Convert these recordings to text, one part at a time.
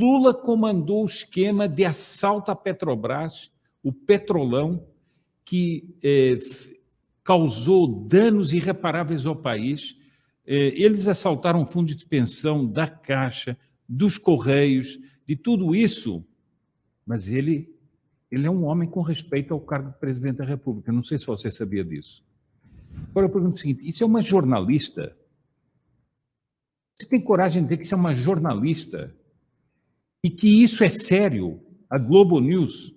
Lula comandou o esquema de assalto à Petrobras, o Petrolão, que causou danos irreparáveis ao país. Eles assaltaram fundos de pensão da Caixa, dos Correios, de tudo isso, mas ele é um homem com respeito ao cargo de presidente da República. Não sei se você sabia disso. Agora eu pergunto o seguinte, isso é uma jornalista? Você tem coragem de dizer que isso é uma jornalista? E que isso é sério? A Globo News?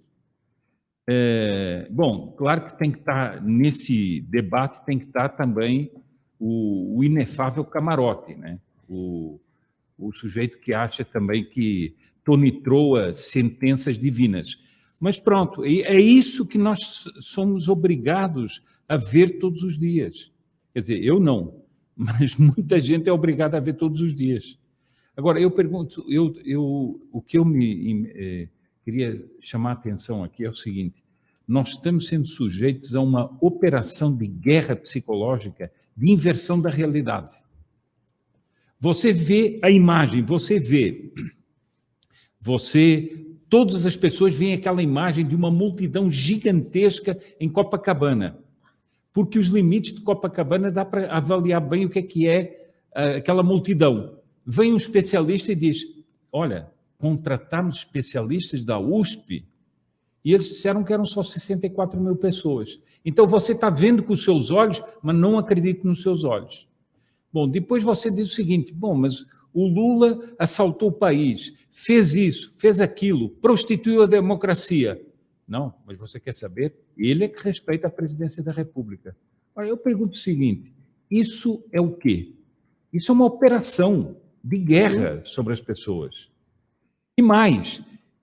Bom, claro que tem que estar, nesse debate, tem que estar também o inefável Camarote, né? O sujeito que acha também que tonitroa sentenças divinas. Mas pronto, é isso que nós somos obrigados a ver todos os dias. Quer dizer, eu não, mas muita gente é obrigada a ver todos os dias. Agora, eu pergunto, o que eu queria chamar a atenção aqui é o seguinte, nós estamos sendo sujeitos a uma operação de guerra psicológica, de inversão da realidade. Você vê a imagem, todas as pessoas veem aquela imagem de uma multidão gigantesca em Copacabana, porque os limites de Copacabana dá para avaliar bem o que é aquela multidão. Vem um especialista e diz, olha, contratamos especialistas da USP e eles disseram que eram só 64 mil pessoas. Então você está vendo com os seus olhos, mas não acredita nos seus olhos. Bom, depois você diz o seguinte, bom, mas o Lula assaltou o país, fez isso, fez aquilo, prostituiu a democracia. Não, mas você quer saber? Ele é que respeita a presidência da República. Olha, eu pergunto o seguinte, isso é o quê? Isso é uma operação de guerra sobre as pessoas. E mais,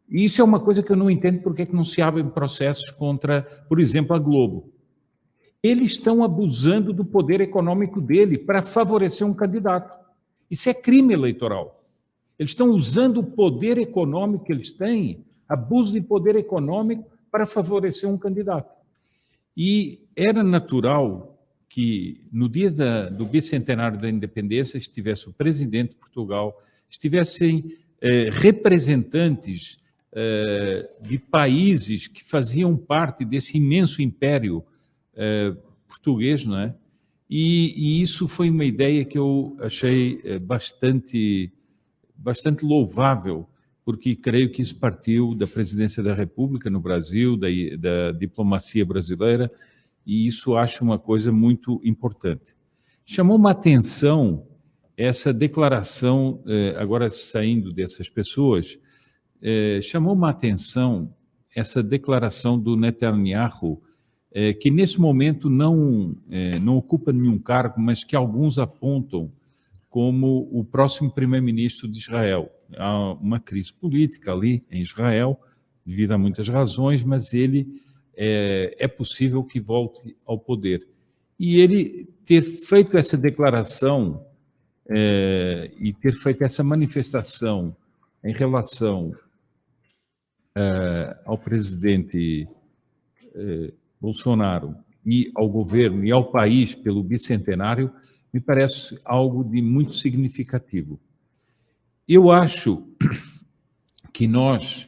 isso é uma coisa que eu não entendo porque que não se abrem processos contra, por exemplo, a Globo. Eles estão abusando do poder econômico dele para favorecer um candidato. Isso é crime eleitoral. Eles estão usando o poder econômico que eles têm, abuso de poder econômico, para favorecer um candidato. E era natural que, no dia do bicentenário da independência, estivesse o presidente de Portugal, estivessem representantes de países que faziam parte desse imenso império português, não é? E isso foi uma ideia que eu achei bastante louvável, porque creio que isso partiu da presidência da República no Brasil, da diplomacia brasileira, e isso acho uma coisa muito importante. Chamou uma atenção essa declaração, agora saindo dessas pessoas, chamou uma atenção essa declaração do Netanyahu, que nesse momento não ocupa nenhum cargo, mas que alguns apontam como o próximo primeiro-ministro de Israel. Há uma crise política ali em Israel, devido a muitas razões, mas ele é possível que volte ao poder. E ele ter feito essa declaração e ter feito essa manifestação em relação ao presidente Bolsonaro e ao governo e ao país pelo bicentenário, me parece algo de muito significativo. Eu acho que nós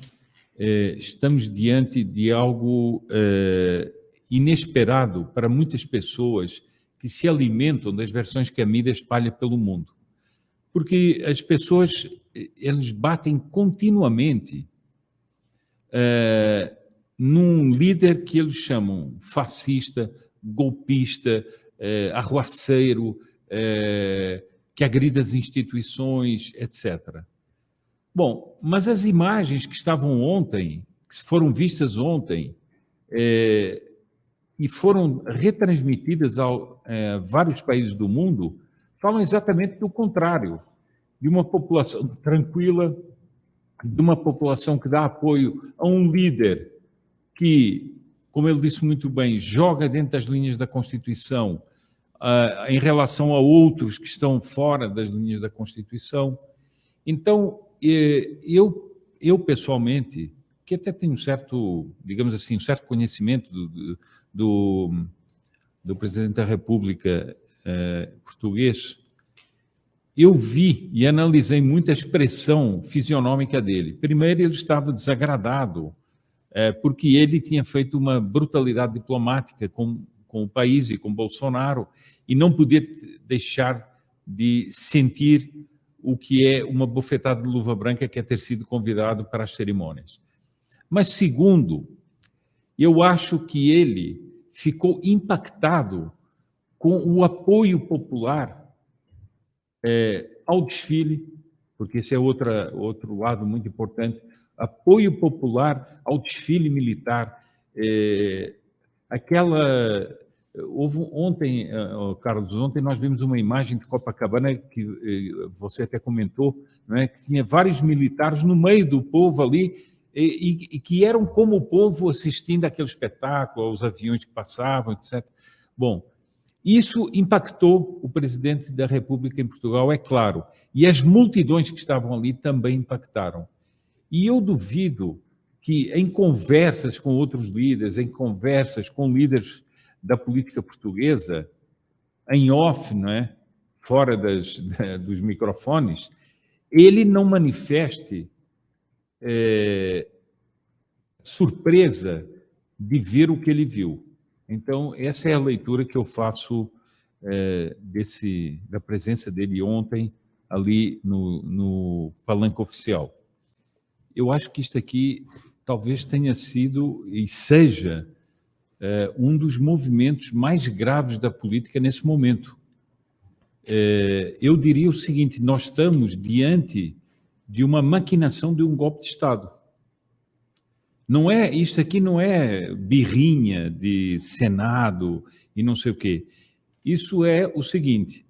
estamos diante de algo inesperado para muitas pessoas que se alimentam das versões que a mídia espalha pelo mundo. Porque as pessoas, eles batem continuamente num líder que eles chamam fascista, golpista, arruaceiro, que agride as instituições, etc. Bom, mas as imagens que estavam ontem, que foram vistas ontem, e foram retransmitidas a vários países do mundo, falam exatamente do contrário, de uma população tranquila, de uma população que dá apoio a um líder que, como ele disse muito bem, joga dentro das linhas da Constituição em relação a outros que estão fora das linhas da Constituição. Então, eu pessoalmente, que até tenho um certo, digamos assim, um certo conhecimento do Presidente da República português, eu vi e analisei muito a expressão fisionômica dele. Primeiro, ele estava desagradado, porque ele tinha feito uma brutalidade diplomática com o país e com Bolsonaro, e não podia deixar de sentir o que é uma bofetada de luva branca, que é ter sido convidado para as cerimônias. Mas, segundo, eu acho que ele ficou impactado com o apoio popular ao desfile, porque esse é outro lado muito importante, apoio popular ao desfile militar. Ontem, Carlos, nós vimos uma imagem de Copacabana que você até comentou, não é? Que tinha vários militares no meio do povo ali, e que eram como o povo assistindo àquele espetáculo, aos aviões que passavam, etc. Bom, isso impactou o presidente da República em Portugal, é claro, e as multidões que estavam ali também impactaram. E eu duvido que em conversas com outros líderes, em conversas com líderes da política portuguesa, em off, não é? Fora dos microfones, ele não manifeste surpresa de ver o que ele viu. Então, essa é a leitura que eu faço da presença dele ontem ali no palanque oficial. Eu acho que isto aqui talvez tenha sido e seja um dos movimentos mais graves da política nesse momento. Eu diria o seguinte: nós estamos diante de uma maquinação de um golpe de Estado. Isto aqui não é birrinha de Senado e não sei o quê. Isso é o seguinte: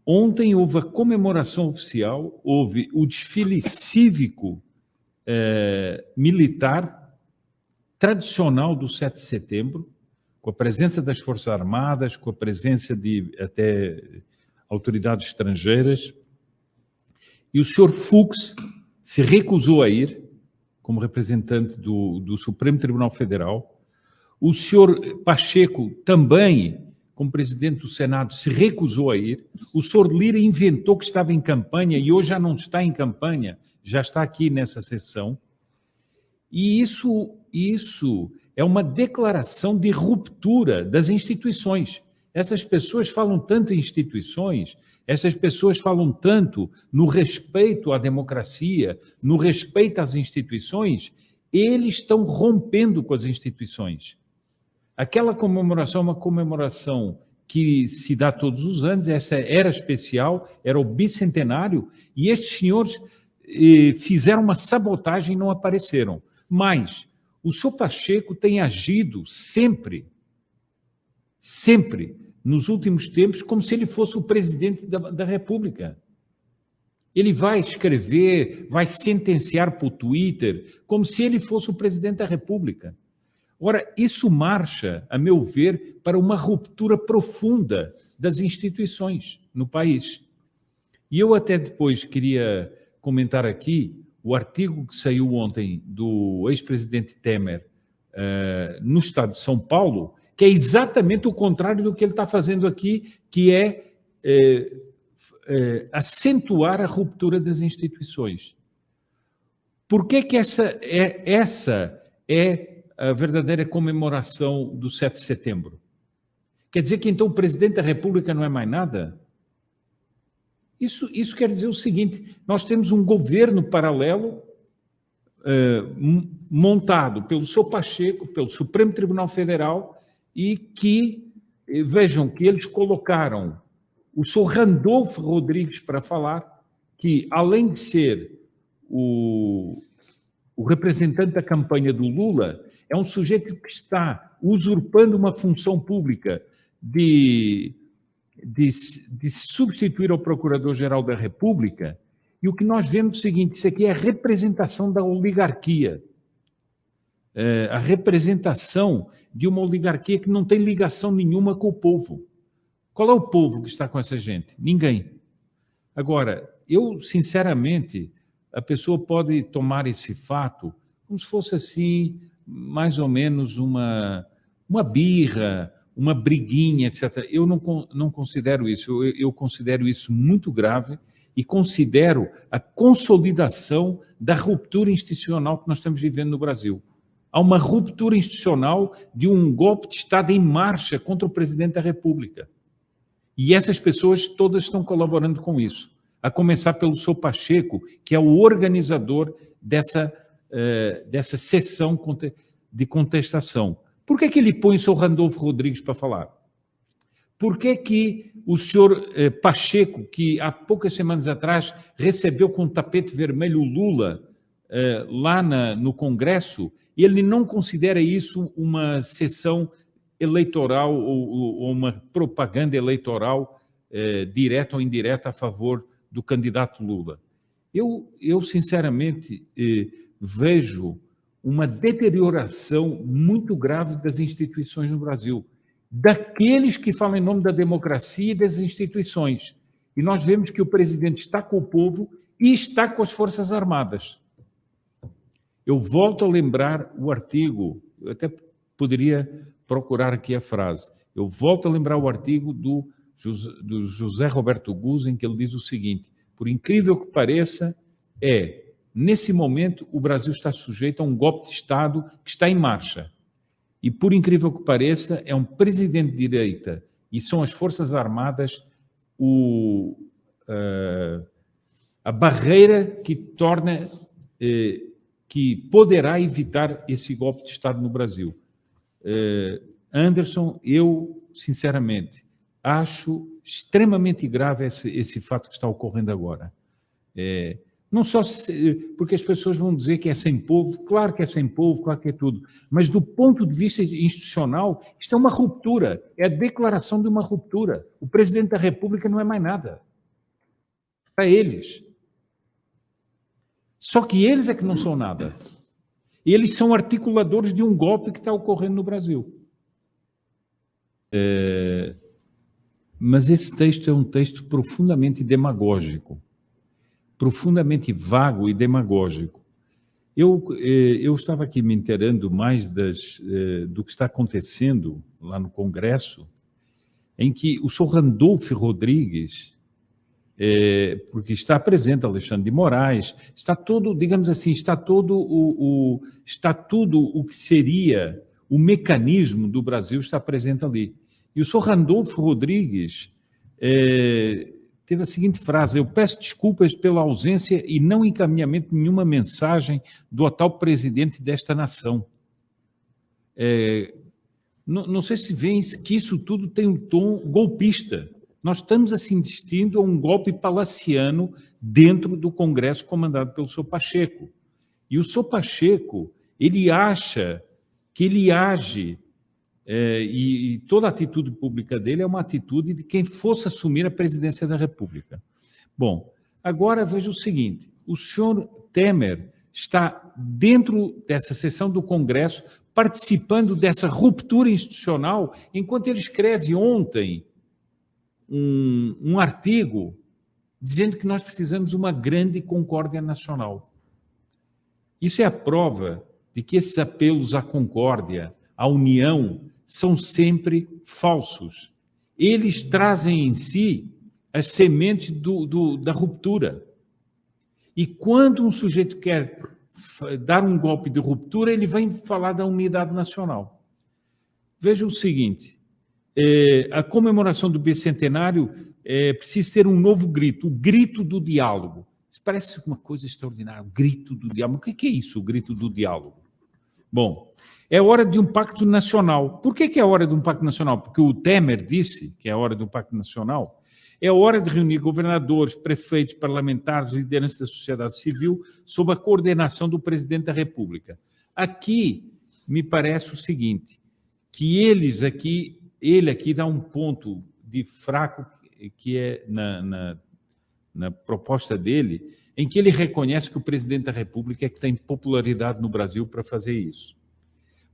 ontem houve a comemoração oficial, houve o desfile cívico militar tradicional do 7 de setembro, com a presença das Forças Armadas, com a presença de até autoridades estrangeiras, e o senhor Fux se recusou a ir, como representante do Supremo Tribunal Federal. O senhor Pacheco também, como presidente do Senado, se recusou a ir. O senhor Lira inventou que estava em campanha e hoje já não está em campanha, já está aqui nessa sessão. E isso é uma declaração de ruptura das instituições. Essas pessoas falam tanto em instituições, essas pessoas falam tanto no respeito à democracia, no respeito às instituições, eles estão rompendo com as instituições. Aquela comemoração é uma comemoração que se dá todos os anos, essa era especial, era o bicentenário, e estes senhores fizeram uma sabotagem e não apareceram. Mas o senhor Pacheco tem agido sempre, nos últimos tempos, como se ele fosse o presidente da República. Ele vai escrever, vai sentenciar por Twitter, como se ele fosse o presidente da República. Ora, isso marcha, a meu ver, para uma ruptura profunda das instituições no país. E eu até depois queria comentar aqui o artigo que saiu ontem do ex-presidente Temer no estado de São Paulo, que é exatamente o contrário do que ele está fazendo aqui, que é acentuar a ruptura das instituições. Por que essa é a verdadeira comemoração do 7 de setembro? Quer dizer que então o presidente da República não é mais nada? Isso quer dizer o seguinte: nós temos um governo paralelo montado pelo senhor Pacheco, pelo Supremo Tribunal Federal, e que, vejam, que eles colocaram o senhor Randolfo Rodrigues para falar, que além de ser o representante da campanha do Lula, é um sujeito que está usurpando uma função pública de substituir ao Procurador-Geral da República, e o que nós vemos é o seguinte: isso aqui é a representação da oligarquia, a representação de uma oligarquia que não tem ligação nenhuma com o povo. Qual é o povo que está com essa gente? Ninguém. Agora, eu, sinceramente, a pessoa pode tomar esse fato como se fosse assim, mais ou menos uma birra, uma briguinha, etc. Eu não considero isso. Eu considero isso muito grave e considero a consolidação da ruptura institucional que nós estamos vivendo no Brasil. Há uma ruptura institucional de um golpe de Estado em marcha contra o presidente da República. E essas pessoas todas estão colaborando com isso, a começar pelo Sr. Pacheco, que é o organizador dessa sessão de contestação. Por que ele põe o Sr. Randolfo Rodrigues para falar? Por que o senhor Pacheco, que há poucas semanas atrás recebeu com tapete vermelho o Lula lá no Congresso, ele não considera isso uma sessão eleitoral ou uma propaganda eleitoral direta ou indireta a favor do candidato Lula? Eu sinceramente, vejo uma deterioração muito grave das instituições no Brasil, daqueles que falam em nome da democracia e das instituições. E nós vemos que o presidente está com o povo e está com as Forças Armadas. Eu volto a lembrar o artigo, eu até poderia procurar aqui a frase, eu volto a lembrar o artigo do José Roberto Guz, em que ele diz o seguinte: por incrível que pareça, nesse momento, o Brasil está sujeito a um golpe de Estado que está em marcha. E, por incrível que pareça, é um presidente de direita e são as Forças Armadas a barreira que torna, que poderá evitar esse golpe de Estado no Brasil. Anderson, eu, sinceramente, acho extremamente grave esse fato que está ocorrendo agora. Não só porque as pessoas vão dizer que é sem povo, claro que é sem povo, claro que é tudo, mas do ponto de vista institucional, isto é uma ruptura, é a declaração de uma ruptura. O presidente da República não é mais nada. Para eles. Só que eles é que não são nada. Eles são articuladores de um golpe que está ocorrendo no Brasil. Mas esse texto é um texto profundamente demagógico. Profundamente vago e demagógico. Eu estava aqui me inteirando mais do que está acontecendo lá no Congresso, em que o senhor Randolfo Rodrigues, porque está presente Alexandre de Moraes, está todo, digamos assim, está tudo o que seria o mecanismo do Brasil está presente ali. E o senhor Randolfo Rodrigues teve a seguinte frase: eu peço desculpas pela ausência e não encaminhamento de nenhuma mensagem do atual presidente desta nação. Não sei se veem que isso tudo tem um tom golpista. Nós estamos assistindo a um golpe palaciano dentro do Congresso comandado pelo Sr. Pacheco. E o Sr. Pacheco, ele acha que ele age, e toda a atitude pública dele é uma atitude de quem fosse assumir a presidência da República. Bom, agora veja o seguinte: o senhor Temer está dentro dessa sessão do Congresso, participando dessa ruptura institucional, enquanto ele escreve ontem um artigo dizendo que nós precisamos de uma grande concórdia nacional. Isso é a prova de que esses apelos à concórdia, à união, são sempre falsos. Eles trazem em si as sementes da ruptura. E quando um sujeito quer dar um golpe de ruptura, ele vem falar da unidade nacional. Veja o seguinte: a comemoração do bicentenário precisa ter um novo grito, o grito do diálogo. Isso parece uma coisa extraordinária, o grito do diálogo. O que é isso, o grito do diálogo? Bom, é hora de um pacto nacional. Por que é hora de um pacto nacional? Porque o Temer disse que é hora de um pacto nacional. É hora de reunir governadores, prefeitos, parlamentares, lideranças da sociedade civil, sob a coordenação do presidente da República. Aqui, me parece o seguinte, que ele aqui dá um ponto de fraco, que é na proposta dele, em que ele reconhece que o presidente da República é que tem popularidade no Brasil para fazer isso.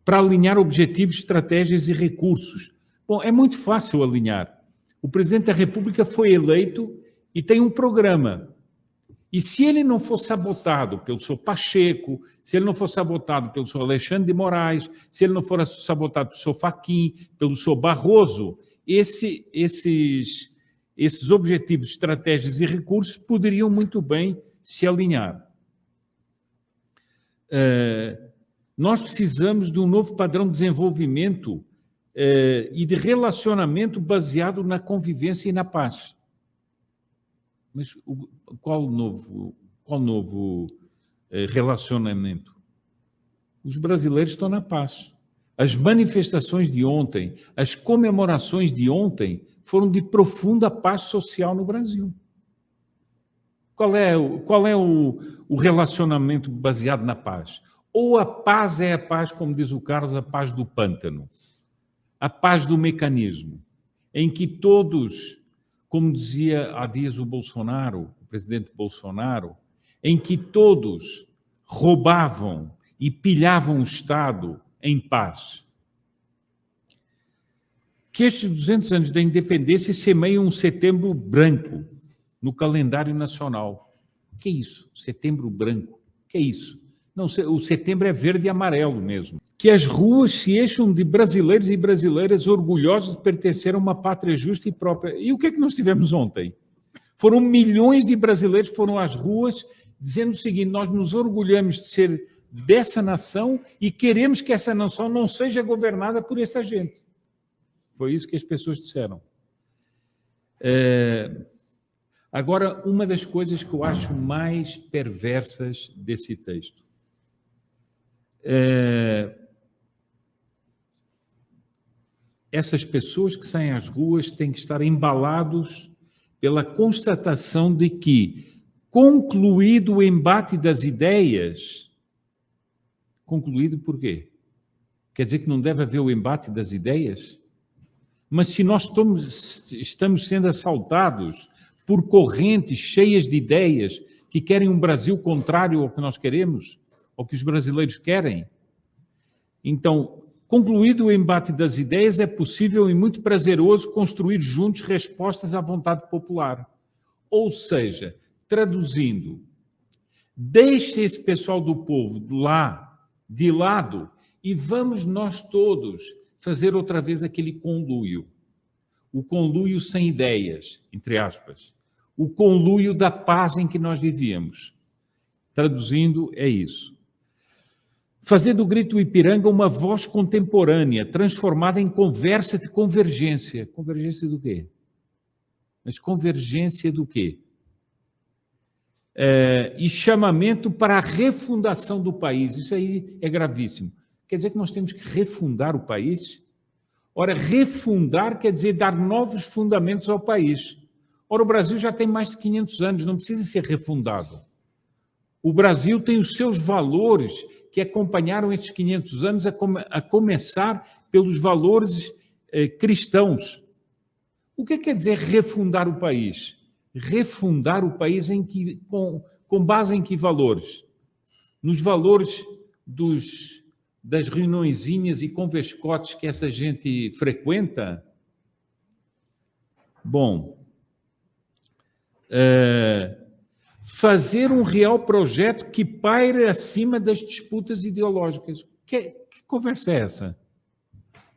Para alinhar objetivos, estratégias e recursos. Bom, é muito fácil alinhar. O presidente da República foi eleito e tem um programa. E se ele não for sabotado pelo senhor Pacheco, se ele não for sabotado pelo senhor Alexandre de Moraes, se ele não for sabotado pelo senhor Fachin, pelo senhor Barroso, esses esses objetivos, estratégias e recursos poderiam muito bem se alinhar. Nós precisamos de um novo padrão de desenvolvimento e de relacionamento baseado na convivência e na paz. Mas qual novo relacionamento? Os brasileiros estão na paz. As manifestações de ontem, as comemorações de ontem foram de profunda paz social no Brasil. Qual é o relacionamento baseado na paz? Ou a paz é a paz, como diz o Carlos, a paz do pântano, a paz do mecanismo, em que todos, como dizia há dias o Bolsonaro, o presidente Bolsonaro, em que todos roubavam e pilhavam o Estado em paz. Que estes 200 anos da independência semeiam um setembro branco no calendário nacional. O que é isso? Setembro branco? O que é isso? Não, o setembro é verde e amarelo mesmo. Que as ruas se enchem de brasileiros e brasileiras orgulhosos de pertencer a uma pátria justa e própria. E o que é que nós tivemos ontem? Foram milhões de brasileiros que foram às ruas dizendo o seguinte: nós nos orgulhamos de ser dessa nação e queremos que essa nação não seja governada por essa gente. Foi isso que as pessoas disseram. Agora, uma das coisas que eu acho mais perversas desse texto. Essas pessoas que saem às ruas têm que estar embalados pela constatação de que, concluído o embate das ideias, concluído por quê? Quer dizer que não deve haver o embate das ideias? Mas se nós estamos sendo assaltados por correntes cheias de ideias que querem um Brasil contrário ao que nós queremos, ao que os brasileiros querem, então, concluído o embate das ideias, é possível e muito prazeroso construir juntos respostas à vontade popular. Ou seja, traduzindo, deixe esse pessoal do povo de lado, e vamos nós todos fazer outra vez aquele conluio. O conluio sem ideias, entre aspas. O conluio da paz em que nós vivíamos. Traduzindo, é isso. Fazer do Grito Ipiranga uma voz contemporânea, transformada em conversa de convergência. Convergência do quê? Mas convergência do quê? E chamamento para a refundação do país. Isso aí é gravíssimo. Quer dizer que nós temos que refundar o país? Ora, refundar quer dizer dar novos fundamentos ao país. Ora, o Brasil já tem mais de 500 anos, não precisa ser refundado. O Brasil tem os seus valores que acompanharam estes 500 anos, a começar pelos valores cristãos. O que quer dizer refundar o país? Refundar o país com base em que valores? Nos valores das reuniõezinhas e convescotes que essa gente frequenta? Bom, fazer um real projeto que paire acima das disputas ideológicas. Que conversa é essa?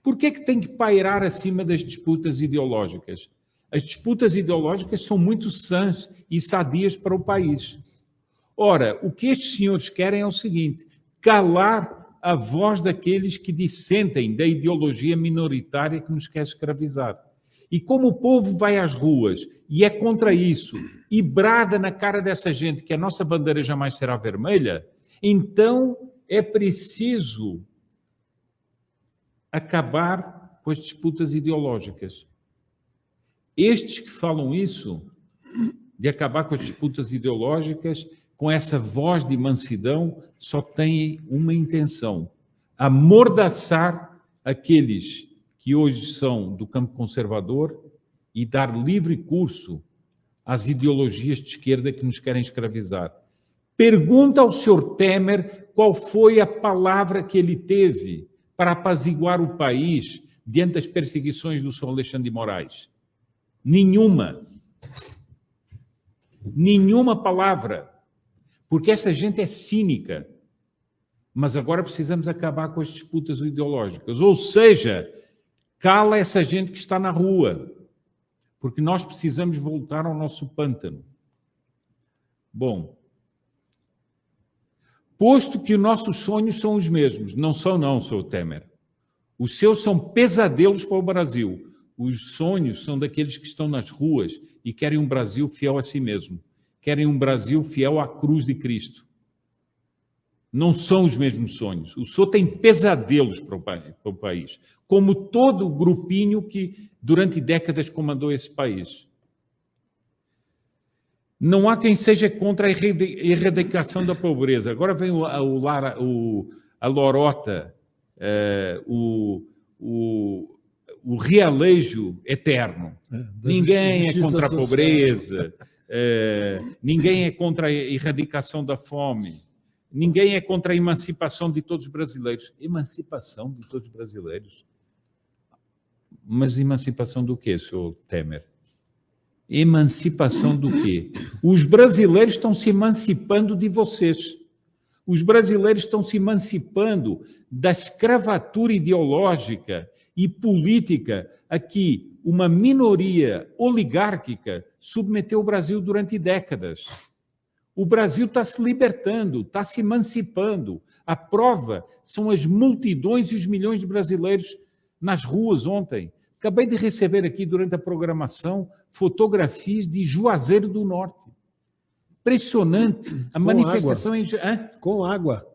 Por que tem que pairar acima das disputas ideológicas? As disputas ideológicas são muito sãs e sadias para o país. Ora, o que estes senhores querem é o seguinte: calar a voz daqueles que dissentem da ideologia minoritária que nos quer escravizar. E como o povo vai às ruas e é contra isso, e brada na cara dessa gente que a nossa bandeira jamais será vermelha, então é preciso acabar com as disputas ideológicas. Estes que falam isso, de acabar com as disputas ideológicas, com essa voz de mansidão, só têm uma intenção: amordaçar aqueles que hoje são do campo conservador e dar livre curso às ideologias de esquerda que nos querem escravizar. Pergunta ao Sr. Temer qual foi a palavra que ele teve para apaziguar o país diante das perseguições do Sr. Alexandre de Moraes. Nenhuma. Nenhuma palavra. Porque essa gente é cínica. Mas agora precisamos acabar com as disputas ideológicas. Ou seja, cala essa gente que está na rua. porque nós precisamos voltar ao nosso pântano. Bom, posto que os nossos sonhos são os mesmos, não são não, Sr. Temer. Os seus são pesadelos para o Brasil. Os sonhos são daqueles que estão nas ruas e querem um Brasil fiel a si mesmo. Querem um Brasil fiel à cruz de Cristo. Não são os mesmos sonhos. O senhor tem pesadelos para o país, como todo o grupinho que durante décadas comandou esse país. Não há quem seja contra a erradicação da pobreza. Agora vem a lorota, o realejo eterno. Ninguém é contra a pobreza, ninguém é contra a erradicação da fome, ninguém é contra a emancipação de todos os brasileiros. Emancipação de todos os brasileiros? Mas emancipação do quê, senhor Temer? Emancipação do quê? Os brasileiros estão se emancipando de vocês. Os brasileiros estão se emancipando da escravatura ideológica e política a que uma minoria oligárquica submeteu o Brasil durante décadas. O Brasil está se libertando, está se emancipando. A prova são as multidões e os milhões de brasileiros nas ruas ontem. Acabei de receber aqui, durante a programação, fotografias de Juazeiro do Norte. Impressionante. A manifestação em... Com água.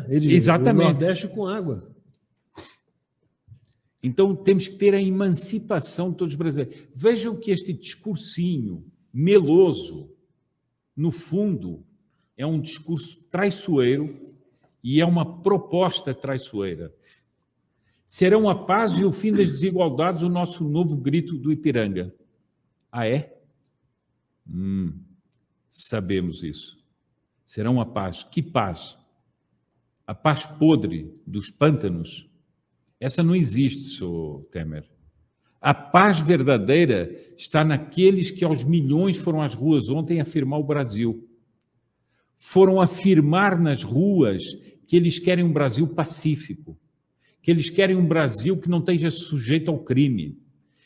Exatamente. O Nordeste com água. Então, temos que ter a emancipação de todos os brasileiros. Vejam que este discursinho meloso, no fundo, é um discurso traiçoeiro e é uma proposta traiçoeira. Serão a paz e o fim das desigualdades o nosso novo grito do Ipiranga. Ah, é? Sabemos isso. Serão a paz. Que paz? A paz podre dos pântanos? Essa não existe, Sr. Temer. A paz verdadeira está naqueles que aos milhões foram às ruas ontem afirmar o Brasil. Foram afirmar nas ruas que eles querem um Brasil pacífico, que eles querem um Brasil que não esteja sujeito ao crime,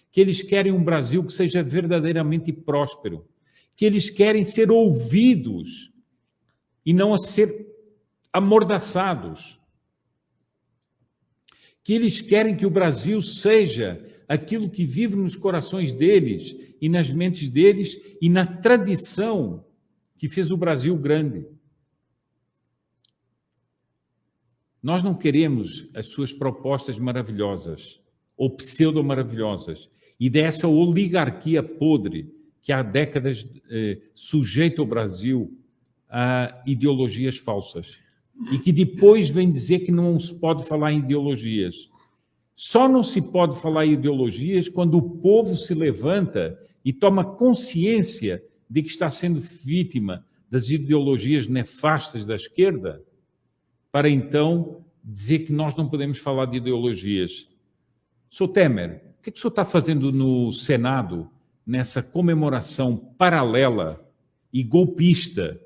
que eles querem um Brasil que seja verdadeiramente próspero, que eles querem ser ouvidos e não a ser amordaçados, que eles querem que o Brasil seja aquilo que vive nos corações deles e nas mentes deles e na tradição que fez o Brasil grande. Nós não queremos as suas propostas maravilhosas ou pseudo-maravilhosas e dessa oligarquia podre que há décadas sujeita o Brasil a ideologias falsas e que depois vem dizer que não se pode falar em ideologias. Só não se pode falar em ideologias quando o povo se levanta e toma consciência de que está sendo vítima das ideologias nefastas da esquerda, para então dizer que nós não podemos falar de ideologias. Sr. Temer, o que o senhor está fazendo no Senado nessa comemoração paralela e golpista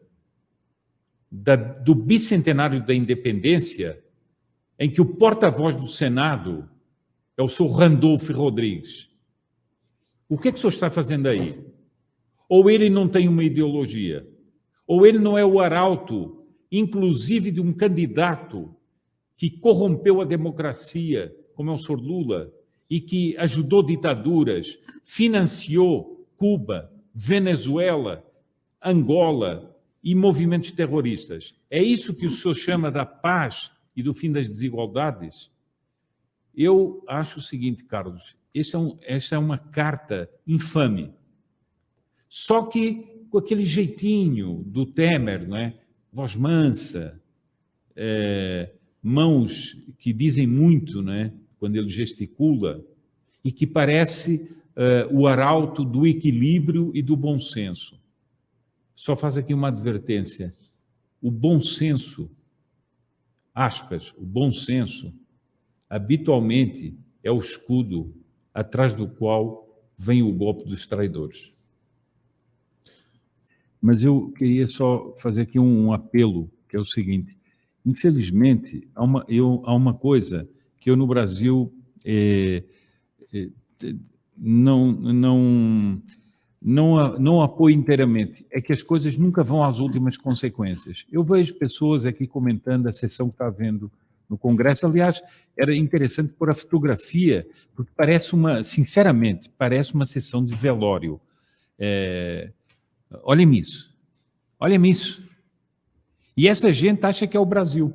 do bicentenário da independência, em que o porta-voz do Senado é o senhor Randolfo Rodrigues? O que o senhor está fazendo aí? Ou ele não tem uma ideologia? Ou ele não é o arauto, inclusive, de um candidato que corrompeu a democracia, como é o senhor Lula, e que ajudou ditaduras, financiou Cuba, Venezuela, Angola e movimentos terroristas? É isso que o senhor chama da paz e do fim das desigualdades? Eu acho o seguinte, Carlos, essa é uma carta infame. Só que com aquele jeitinho do Temer, não é? Voz mansa, mãos que dizem muito, não é? Quando ele gesticula, e que parece o arauto do equilíbrio e do bom senso. Só faz aqui uma advertência. O bom senso, aspas, o bom senso, habitualmente é o escudo atrás do qual vem o golpe dos traidores. Mas eu queria só fazer aqui um apelo, que é o seguinte. Infelizmente, há uma coisa que eu no Brasil não apoio inteiramente. É que as coisas nunca vão às últimas consequências. Eu vejo pessoas aqui comentando a sessão que está havendo no Congresso. Aliás, era interessante pôr a fotografia, porque sinceramente, parece uma sessão de velório. Olhem isso. Olhem isso. E essa gente acha que é o Brasil.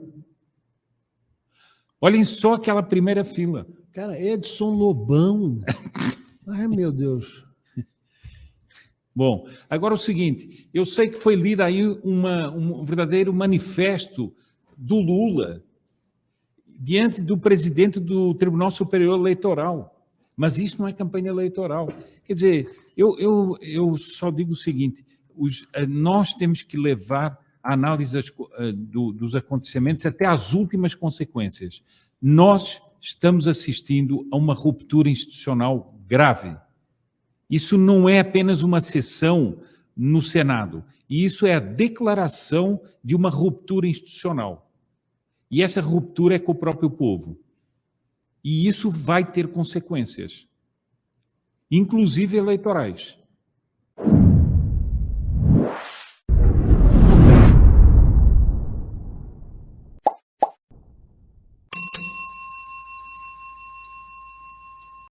Olhem só aquela primeira fila. Cara, Edson Lobão. Ai, meu Deus. Bom, agora o seguinte, eu sei que foi lido aí um verdadeiro manifesto do Lula diante do presidente do Tribunal Superior Eleitoral, mas isso não é campanha eleitoral. Quer dizer, eu só digo o seguinte, nós temos que levar a análise dos acontecimentos até às últimas consequências. Nós estamos assistindo a uma ruptura institucional grave. Isso não é apenas uma sessão no Senado, e isso é a declaração de uma ruptura institucional. E essa ruptura é com o próprio povo. E isso vai ter consequências, inclusive eleitorais.